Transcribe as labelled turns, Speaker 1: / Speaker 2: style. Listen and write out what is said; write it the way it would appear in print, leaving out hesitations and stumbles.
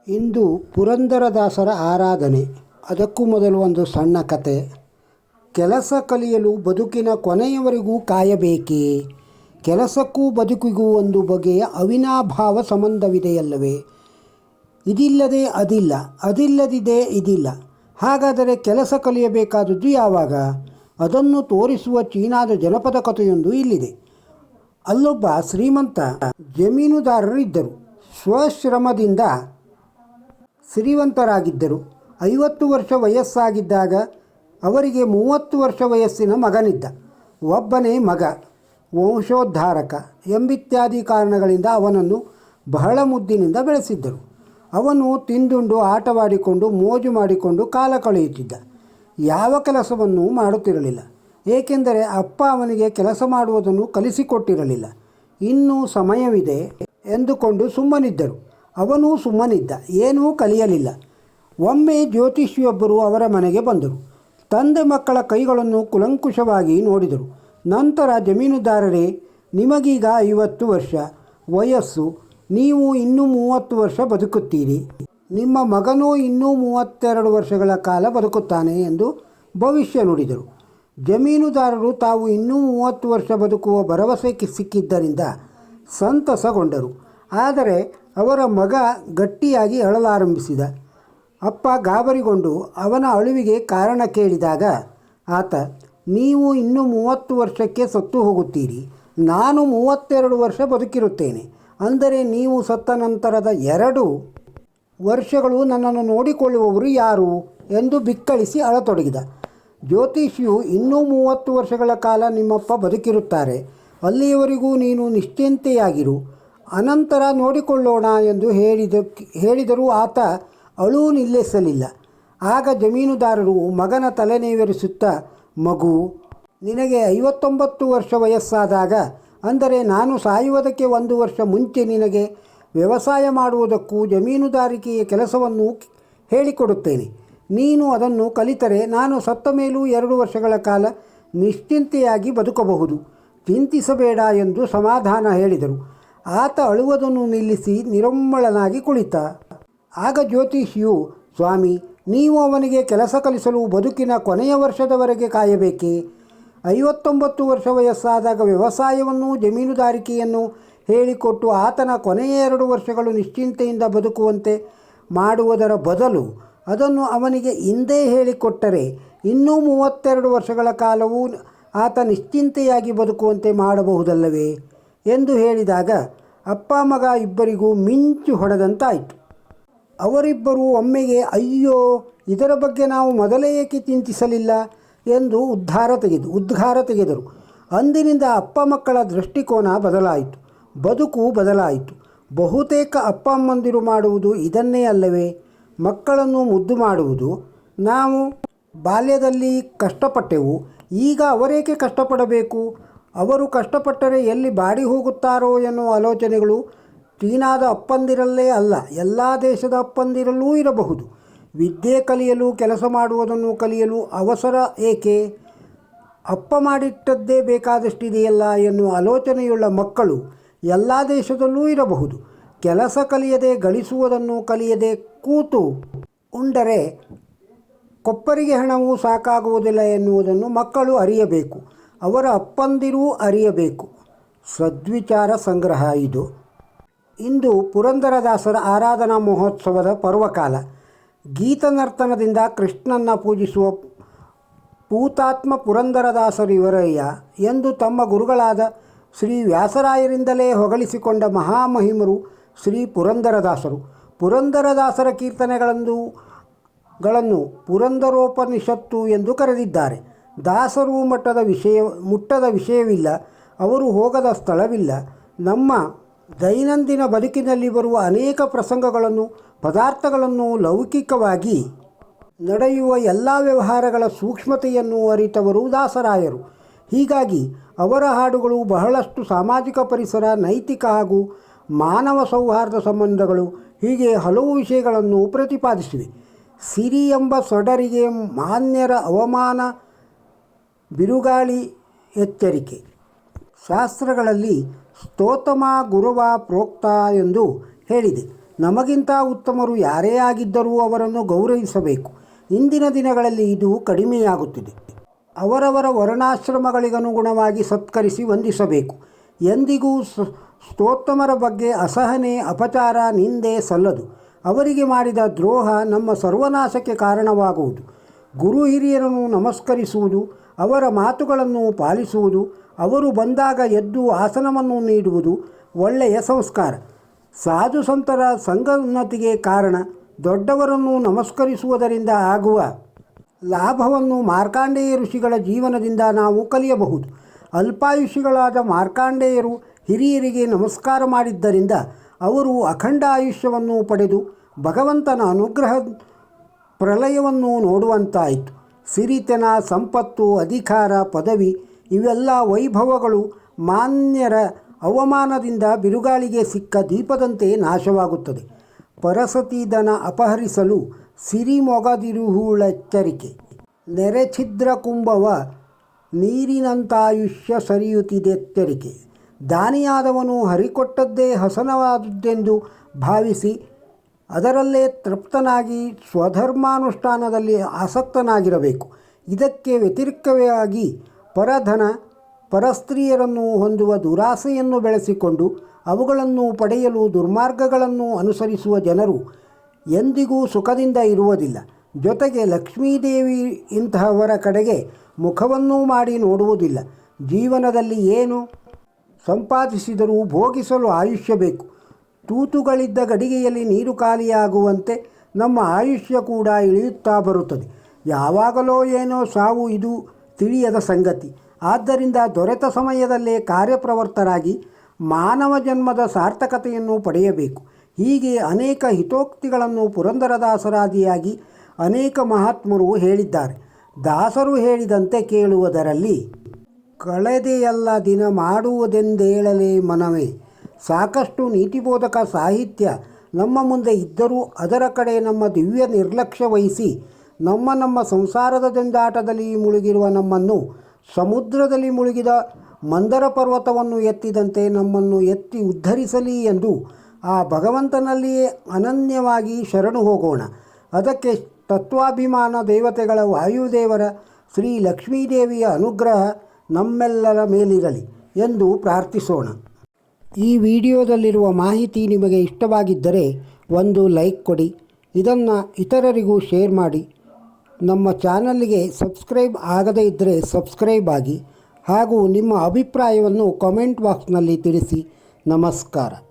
Speaker 1: ಇಂದು ಪುರಂದರದಾಸರ ಆರಾಧನೆ. ಅದಕ್ಕೂ ಮೊದಲು ಒಂದು ಸಣ್ಣ ಕತೆ. ಕೆಲಸ ಕಲಿಯಲು ಬದುಕಿನ ಕೊನೆಯವರೆಗೂ ಕಾಯಬೇಕೇ? ಕೆಲಸಕ್ಕೂ ಬದುಕಿಗೂ ಒಂದು ಬಗೆಯ ಅವಿನಾಭಾವ ಸಂಬಂಧವಿದೆಯಲ್ಲವೇ? ಇದಿಲ್ಲದೆ ಅದಿಲ್ಲ, ಅದಿಲ್ಲದಿದೆ ಇದಿಲ್ಲ. ಹಾಗಾದರೆ ಕೆಲಸ ಕಲಿಯಬೇಕಾದದ್ದು ಯಾವಾಗ? ಅದನ್ನು ತೋರಿಸುವ ಚೀನಾದ ಜನಪದ ಕಥೆಯೊಂದು ಇಲ್ಲಿದೆ. ಅಲ್ಲೊಬ್ಬ ಶ್ರೀಮಂತ ಜಮೀನುದಾರರಿದ್ದರು. ಸ್ವಶ್ರಮದಿಂದ ಸಿರಿವಂತರಾಗಿದ್ದರು. 50 ವರ್ಷ ವಯಸ್ಸಾಗಿದ್ದಾಗ ಅವರಿಗೆ 30 ವರ್ಷ ವಯಸ್ಸಿನ ಮಗನಿದ್ದ. ಒಬ್ಬನೇ ಮಗ, ವಂಶೋದ್ಧಾರಕ ಎಂಬಿತ್ಯಾದಿ ಕಾರಣಗಳಿಂದ ಅವನನ್ನು ಬಹಳ ಮುದ್ದಿನಿಂದ ಬೆಳೆಸಿದ್ದರು. ಅವನು ತಿಂದುಂಡು ಆಟವಾಡಿಕೊಂಡು ಮೋಜು ಮಾಡಿಕೊಂಡು ಕಾಲ ಕಳೆಯುತ್ತಿದ್ದ. ಯಾವ ಕೆಲಸವನ್ನೂ ಮಾಡುತ್ತಿರಲಿಲ್ಲ. ಏಕೆಂದರೆ ಅಪ್ಪ ಅವನಿಗೆ ಕೆಲಸ ಮಾಡುವುದನ್ನು ಕಲಿಸಿಕೊಟ್ಟಿರಲಿಲ್ಲ. ಇನ್ನೂ ಸಮಯವಿದೆ ಎಂದುಕೊಂಡು ಸುಮ್ಮನಿದ್ದರು. ಅವನೂ ಸುಮ್ಮನಿದ್ದ, ಏನೂ ಕಲಿಯಲಿಲ್ಲ. ಒಮ್ಮೆ ಜ್ಯೋತಿಷಿಯೊಬ್ಬರು ಅವರ ಮನೆಗೆ ಬಂದರು. ತಂದೆ ಮಕ್ಕಳ ಕೈಗಳನ್ನು ಕುಲಂಕುಷವಾಗಿ ನೋಡಿದರು. ನಂತರ, ಜಮೀನುದಾರರೇ, ನಿಮಗೀಗ 50 ವರ್ಷ ವಯಸ್ಸು, ನೀವು ಇನ್ನೂ 30 ವರ್ಷ ಬದುಕುತ್ತೀರಿ. ನಿಮ್ಮ ಮಗನೂ ಇನ್ನೂ 32 ವರ್ಷಗಳ ಕಾಲ ಬದುಕುತ್ತಾನೆ ಎಂದು ಭವಿಷ್ಯ ನುಡಿದರು. ಜಮೀನುದಾರರು ತಾವು ಇನ್ನೂ 30 ವರ್ಷ ಬದುಕುವ ಭರವಸೆ ಸಿಕ್ಕಿದ್ದರಿಂದ ಸಂತಸಗೊಂಡರು. ಆದರೆ ಅವರ ಮಗ ಗಟ್ಟಿಯಾಗಿ ಅಳಲಾರಂಭಿಸಿದ. ಅಪ್ಪ ಗಾಬರಿಗೊಂಡು ಅವನ ಅಳುವಿಗೆ ಕಾರಣ ಕೇಳಿದಾಗ ಆತ, ನೀವು ಇನ್ನೂ 30 ವರ್ಷಕ್ಕೆ ಸತ್ತು ಹೋಗುತ್ತೀರಿ, ನಾನು 32 ವರ್ಷ ಬದುಕಿರುತ್ತೇನೆ. ಅಂದರೆ ನೀವು ಸತ್ತ ನಂತರದ 2 ವರ್ಷಗಳು ನನ್ನನ್ನು ನೋಡಿಕೊಳ್ಳುವವರು ಯಾರು ಎಂದು ಬಿಕ್ಕಳಿಸಿ ಅಳತೊಡಗಿದ. ಜ್ಯೋತಿಷಿಯು, ಇನ್ನೂ 30 ವರ್ಷಗಳ ಕಾಲ ನಿಮ್ಮಪ್ಪ ಬದುಕಿರುತ್ತಾರೆ, ಅಲ್ಲಿಯವರೆಗೂ ನೀನು ನಿಶ್ಚಿಂತೆಯಾಗಿರು, ಅನಂತರ ನೋಡಿಕೊಳ್ಳೋಣ ಎಂದು ಹೇಳಿದರೂ ಆತ ಅಳು ನಿಲ್ಲಿಸಲಿಲ್ಲ. ಆಗ ಜಮೀನುದಾರರು ಮಗನ ತಲೆನೇವರಿಸುತ್ತಾ, ಮಗು, ನಿನಗೆ 59 ವರ್ಷ ವಯಸ್ಸಾದಾಗ, ಅಂದರೆ ನಾನು ಸಾಯುವುದಕ್ಕೆ 1 ವರ್ಷ ಮುಂಚೆ ನಿನಗೆ ವ್ಯವಸಾಯ ಮಾಡುವುದಕ್ಕೂ ಜಮೀನುದಾರಿಕೆಯ ಕೆಲಸವನ್ನು ಹೇಳಿಕೊಡುತ್ತೇನೆ. ನೀನು ಅದನ್ನು ಕಲಿತರೆ ನಾನು ಸತ್ತ ಮೇಲೂ 2 ವರ್ಷಗಳ ಕಾಲ ನಿಶ್ಚಿಂತೆಯಾಗಿ ಬದುಕಬಹುದು. ಚಿಂತಿಸಬೇಡ ಎಂದು ಸಮಾಧಾನ ಹೇಳಿದರು. ಆತ ಅಳುವುದನ್ನು ನಿಲ್ಲಿಸಿ ನಿರಮ್ಮಳನಾಗಿ ಕುಳಿತ. ಆಗ ಜ್ಯೋತಿಷಿಯು, ಸ್ವಾಮಿ, ನೀವು ಅವನಿಗೆ ಕೆಲಸ ಕಲಿಸಲು ಬದುಕಿನ ಕೊನೆಯ ವರ್ಷದವರೆಗೆ ಕಾಯಬೇಕೇ? 59 ವರ್ಷ ವಯಸ್ಸಾದಾಗ ವ್ಯವಸಾಯವನ್ನು ಜಮೀನುದಾರಿಕೆಯನ್ನು ಹೇಳಿಕೊಟ್ಟು ಆತನ ಕೊನೆಯ 2 ವರ್ಷಗಳು ನಿಶ್ಚಿಂತೆಯಿಂದ ಬದುಕುವಂತೆ ಮಾಡುವುದರ ಬದಲು ಅದನ್ನು ಅವನಿಗೆ ಹಿಂದೆ ಹೇಳಿಕೊಟ್ಟರೆ ಇನ್ನೂ 32 ವರ್ಷಗಳ ಕಾಲವೂ ಆತ ನಿಶ್ಚಿಂತೆಯಾಗಿ ಬದುಕುವಂತೆ ಮಾಡಬಹುದಲ್ಲವೇ ಎಂದು ಹೇಳಿದಾಗ ಅಪ್ಪ ಮಗ ಇಬ್ಬರಿಗೂ ಮಿಂಚು ಹೊಡೆದಂತಾಯಿತು. ಅವರಿಬ್ಬರೂ ಒಮ್ಮೆಗೆ, ಅಯ್ಯೋ, ಇದರ ಬಗ್ಗೆ ನಾವು ಮೊದಲೇ ಏಕೆ ಚಿಂತಿಸಲಿಲ್ಲ ಎಂದು ಉದ್ಗಾರ ತೆಗೆದರು. ಅಂದಿನಿಂದ ಅಪ್ಪ ಮಕ್ಕಳ ದೃಷ್ಟಿಕೋನ ಬದಲಾಯಿತು, ಬದುಕು ಬದಲಾಯಿತು. ಬಹುತೇಕ ಅಪ್ಪ ಅಮ್ಮಂದಿರು ಮಾಡುವುದು ಇದನ್ನೇ ಅಲ್ಲವೇ? ಮಕ್ಕಳನ್ನು ಮುದ್ದು ಮಾಡುವುದು. ನಾವು ಬಾಲ್ಯದಲ್ಲಿ ಕಷ್ಟಪಟ್ಟೆವು, ಈಗ ಅವರೇಕೆ ಕಷ್ಟಪಡಬೇಕು? ಅವರು ಕಷ್ಟಪಟ್ಟರೆ ಎಲ್ಲಿ ಬಾಡಿ ಹೋಗುತ್ತಾರೋ ಎನ್ನುವ ಆಲೋಚನೆಗಳು ಚೀನಾದ ಅಪ್ಪಂದಿರಲ್ಲೇ ಅಲ್ಲ, ಎಲ್ಲ ದೇಶದ ಅಪ್ಪಂದಿರಲ್ಲೂ ಇರಬಹುದು. ವಿದ್ಯೆ ಕಲಿಯಲು, ಕೆಲಸ ಮಾಡುವುದನ್ನು ಕಲಿಯಲು ಅವಸರ ಏಕೆ? ಅಪ್ಪ ಮಾಡಿಟ್ಟದ್ದೇ ಬೇಕಾದಷ್ಟಿದೆಯಲ್ಲ ಎನ್ನುವ ಆಲೋಚನೆಯುಳ್ಳ ಮಕ್ಕಳು ಎಲ್ಲ ದೇಶದಲ್ಲೂ ಇರಬಹುದು. ಕೆಲಸ ಕಲಿಯದೆ, ಗಳಿಸುವುದನ್ನು ಕಲಿಯದೆ ಕೂತು ಉಂಡರೆ ಕೊಪ್ಪರಿಗೆ ಹಣವೂ ಸಾಕಾಗುವುದಿಲ್ಲ ಎನ್ನುವುದನ್ನು ಮಕ್ಕಳು ಅರಿಯಬೇಕು, ಅವರ ಅಪ್ಪಂದಿರೂ ಅರಿಯಬೇಕು. ಸದ್ವಿಚಾರ ಸಂಗ್ರಹ ಇದು. ಇಂದು ಪುರಂದರದಾಸರ ಆರಾಧನಾ ಮಹೋತ್ಸವದ ಪರ್ವಕಾಲ. ಗೀತನರ್ತನದಿಂದ ಕೃಷ್ಣನ ಪೂಜಿಸುವ ಪೂತಾತ್ಮ ಪುರಂದರದಾಸರಿವರಯ್ಯ ಎಂದು ತಮ್ಮ ಗುರುಗಳಾದ ಶ್ರೀ ವ್ಯಾಸರಾಯರಿಂದಲೇ ಹೊಗಳಿಸಿಕೊಂಡ ಮಹಾಮಹಿಮರು ಶ್ರೀ ಪುರಂದರದಾಸರು. ಪುರಂದರದಾಸರ ಕೀರ್ತನೆಗಳನ್ನು ಪುರಂದರೋಪನಿಷತ್ತು ಎಂದು ಕರೆದಿದ್ದಾರೆ. ದಾಸರು ಮುಟ್ಟದ ವಿಷಯವಿಲ್ಲ, ಅವರು ಹೋಗದ ಸ್ಥಳವಿಲ್ಲ. ನಮ್ಮ ದೈನಂದಿನ ಬದುಕಿನಲ್ಲಿ ಬರುವ ಅನೇಕ ಪ್ರಸಂಗಗಳನ್ನು, ಪದಾರ್ಥಗಳನ್ನು, ಲೌಕಿಕವಾಗಿ ನಡೆಯುವ ಎಲ್ಲ ವ್ಯವಹಾರಗಳ ಸೂಕ್ಷ್ಮತೆಯನ್ನು ಅರಿತವರು ದಾಸರಾಯರು. ಹೀಗಾಗಿ ಅವರ ಹಾಡುಗಳು ಬಹಳಷ್ಟು ಸಾಮಾಜಿಕ ಪರಿಸರ, ನೈತಿಕ ಹಾಗೂ ಮಾನವ ಸೌಹಾರ್ದ ಸಂಬಂಧಗಳು, ಹೀಗೆ ಹಲವು ವಿಷಯಗಳನ್ನು ಪ್ರತಿಪಾದಿಸಿವೆ. ಸಿರಿ ಎಂಬ ಸೊಡರಿಗೆ ಮಾನ್ಯರ ಅವಮಾನ, ಬಿರುಗಾಳಿ ಎಚ್ಚರಿಕೆ. ಶಾಸ್ತ್ರಗಳಲ್ಲಿ ಸ್ತೋತಮ ಗುರುವ ಪ್ರೋಕ್ತ ಎಂದು ಹೇಳಿದೆ. ನಮಗಿಂತ ಉತ್ತಮರು ಯಾರೇ ಆಗಿದ್ದರೂ ಅವರನ್ನು ಗೌರವಿಸಬೇಕು. ಇಂದಿನ ದಿನಗಳಲ್ಲಿ ಇದು ಕಡಿಮೆಯಾಗುತ್ತಿದೆ. ಅವರವರ ವರ್ಣಾಶ್ರಮಗಳಿಗನುಗುಣವಾಗಿ ಸತ್ಕರಿಸಿ ವಂದಿಸಬೇಕು. ಎಂದಿಗೂ ಸ್ತೋತ್ತಮರ ಬಗ್ಗೆ ಅಸಹನೆ, ಅಪಚಾರ, ನಿಂದೆ ಸಲ್ಲದು. ಅವರಿಗೆ ಮಾಡಿದ ದ್ರೋಹ ನಮ್ಮ ಸರ್ವನಾಶಕ್ಕೆ ಕಾರಣವಾಗುವುದು. ಗುರು ಹಿರಿಯರನ್ನು ನಮಸ್ಕರಿಸುವುದು, ಅವರ ಮಾತುಗಳನ್ನು ಪಾಲಿಸುವುದು, ಅವರು ಬಂದಾಗ ಎದ್ದು ಆಸನವನ್ನು ನೀಡುವುದು ಒಳ್ಳೆಯ ಸಂಸ್ಕಾರ. ಸಾಧು ಸಂತರ ಸಂಘೋನ್ನತಿಗೆ ಕಾರಣ. ದೊಡ್ಡವರನ್ನು ನಮಸ್ಕರಿಸುವುದರಿಂದ ಆಗುವ ಲಾಭವನ್ನು ಮಾರ್ಕಾಂಡೇಯ ಋಷಿಗಳ ಜೀವನದಿಂದ ನಾವು ಕಲಿಯಬಹುದು. ಅಲ್ಪಾಯುಷಿಗಳಾದ ಮಾರ್ಕಾಂಡೇಯರು ಹಿರಿಯರಿಗೆ ನಮಸ್ಕಾರ ಮಾಡಿದ್ದರಿಂದ ಅವರು ಅಖಂಡ ಆಯುಷ್ಯವನ್ನು ಪಡೆದು ಭಗವಂತನ ಅನುಗ್ರಹ ಪ್ರಲಯವನ್ನು ನೋಡುವಂತಾಯಿತು. ಸಿರಿತನ, ಸಂಪತ್ತು, ಅಧಿಕಾರ, ಪದವಿ ಇವೆಲ್ಲ ವೈಭವಗಳು ಮಾನ್ಯರ ಅವಮಾನದಿಂದ ಬಿರುಗಾಳಿಗೆ ಸಿಕ್ಕ ದೀಪದಂತೆ ನಾಶವಾಗುತ್ತದೆ. ಪರಸತಿ ಧನ ಅಪಹರಿಸಲು ಸಿರಿಮೊಗದಿರುಹುಳೆಚ್ಚರಿಕೆ. ನೆರೆಛಿದ್ರ ಕುಂಭವ ನೀರಿನಂತಾಯುಷ್ಯ ಸರಿಯುತ್ತಿದೆಚ್ಚರಿಕೆ. ದಾನಿಯಾದವನು ಹರಿಕೊಟ್ಟದ್ದೇ ಹಸನವಾದುದೆಂದು ಭಾವಿಸಿ ಅದರಲ್ಲೇ ತೃಪ್ತನಾಗಿ ಸ್ವಧರ್ಮಾನುಷ್ಠಾನದಲ್ಲಿ ಆಸಕ್ತನಾಗಿರಬೇಕು. ಇದಕ್ಕೆ ವ್ಯತಿರಿಕ್ತವಾಗಿ ಪರಧನ, ಪರಸ್ತ್ರೀಯರನ್ನು ಹೊಂದುವ ದುರಾಸೆಯನ್ನು ಬೆಳೆಸಿಕೊಂಡು ಅವುಗಳನ್ನು ಪಡೆಯಲು ದುರ್ಮಾರ್ಗಗಳನ್ನು ಅನುಸರಿಸುವ ಜನರು ಎಂದಿಗೂ ಸುಖದಿಂದ ಇರುವುದಿಲ್ಲ. ಜೊತೆಗೆ ಲಕ್ಷ್ಮೀದೇವಿ ಇಂತಹವರ ಕಡೆಗೆ ಮುಖವನ್ನೂ ಮಾಡಿ ನೋಡುವುದಿಲ್ಲ. ಜೀವನದಲ್ಲಿ ಏನು ಸಂಪಾದಿಸಿದರೂ ಭೋಗಿಸಲು ಆಯುಷ್ಯ ಬೇಕು. ತೂತುಗಳಿದ್ದ ಗಡಿಗೆಯಲ್ಲಿ ನೀರು ಖಾಲಿಯಾಗುವಂತೆ ನಮ್ಮ ಆಯುಷ್ಯ ಕೂಡ ಇಳಿಯುತ್ತಾ ಬರುತ್ತದೆ. ಯಾವಾಗಲೋ ಏನೋ ಸಾವು, ಇದು ತಿಳಿಯದ ಸಂಗತಿ. ಆದ್ದರಿಂದ ದೊರೆತ ಸಮಯದಲ್ಲೇ ಕಾರ್ಯಪ್ರವೃತ್ತರಾಗಿ ಮಾನವ ಜನ್ಮದ ಸಾರ್ಥಕತೆಯನ್ನು ಪಡೆಯಬೇಕು. ಹೀಗೆ ಅನೇಕ ಹಿತೋಕ್ತಿಗಳನ್ನು ಪುರಂದರದಾಸರಾದಿಯಾಗಿ ಅನೇಕ ಮಹಾತ್ಮರು ಹೇಳಿದ್ದಾರೆ. ದಾಸರು ಹೇಳಿದಂತೆ ಕೇಳುವುದರಲ್ಲಿ ಕಳೆದೆಯಲ್ಲ ದಿನ ಮಾಡುವುದೆಂದೇಳಲೇ ಮನವೇ. ಸಾಕಷ್ಟು ನೀತಿಬೋಧಕ ಸಾಹಿತ್ಯ ನಮ್ಮ ಮುಂದೆ ಇದ್ದರೂ ಅದರ ಕಡೆ ನಮ್ಮ ದಿವ್ಯ ನಿರ್ಲಕ್ಷ್ಯ ವಹಿಸಿ ನಮ್ಮ ಸಂಸಾರದ ಜಂಜಾಟದಲ್ಲಿ ಮುಳುಗಿರುವ ನಮ್ಮನ್ನು ಸಮುದ್ರದಲ್ಲಿ ಮುಳುಗಿದ ಮಂದರ ಪರ್ವತವನ್ನು ಎತ್ತಿದಂತೆ ನಮ್ಮನ್ನು ಎತ್ತಿ ಉದ್ಧರಿಸಲಿ ಎಂದು ಆ ಭಗವಂತನಲ್ಲಿಯೇ ಅನನ್ಯವಾಗಿ ಶರಣು ಹೋಗೋಣ. ಅದಕ್ಕೆ ತತ್ವಾಭಿಮಾನ ದೇವತೆಗಳ ವಾಯುದೇವರ ಶ್ರೀ ಲಕ್ಷ್ಮೀದೇವಿಯ ಅನುಗ್ರಹ ನಮ್ಮೆಲ್ಲರ ಮೇಲಿರಲಿ ಎಂದು ಪ್ರಾರ್ಥಿಸೋಣ. ಈ ವಿಡಿಯೋದಲ್ಲಿರುವ ಮಾಹಿತಿ ನಿಮಗೆ ಇಷ್ಟವಾಗಿದ್ದರೆ ಒಂದು ಲೈಕ್ ಕೊಡಿ. ಇದನ್ನು ಇತರರಿಗೂ ಶೇರ್ ಮಾಡಿ. ನಮ್ಮ ಚಾನಲ್ಗೆ ಸಬ್ಸ್ಕ್ರೈಬ್ ಆಗದೇ ಇದ್ದರೆ ಸಬ್ಸ್ಕ್ರೈಬ್ ಆಗಿ ಹಾಗೂ ನಿಮ್ಮ ಅಭಿಪ್ರಾಯವನ್ನು ಕಾಮೆಂಟ್ ಬಾಕ್ಸ್ನಲ್ಲಿ ತಿಳಿಸಿ. ನಮಸ್ಕಾರ.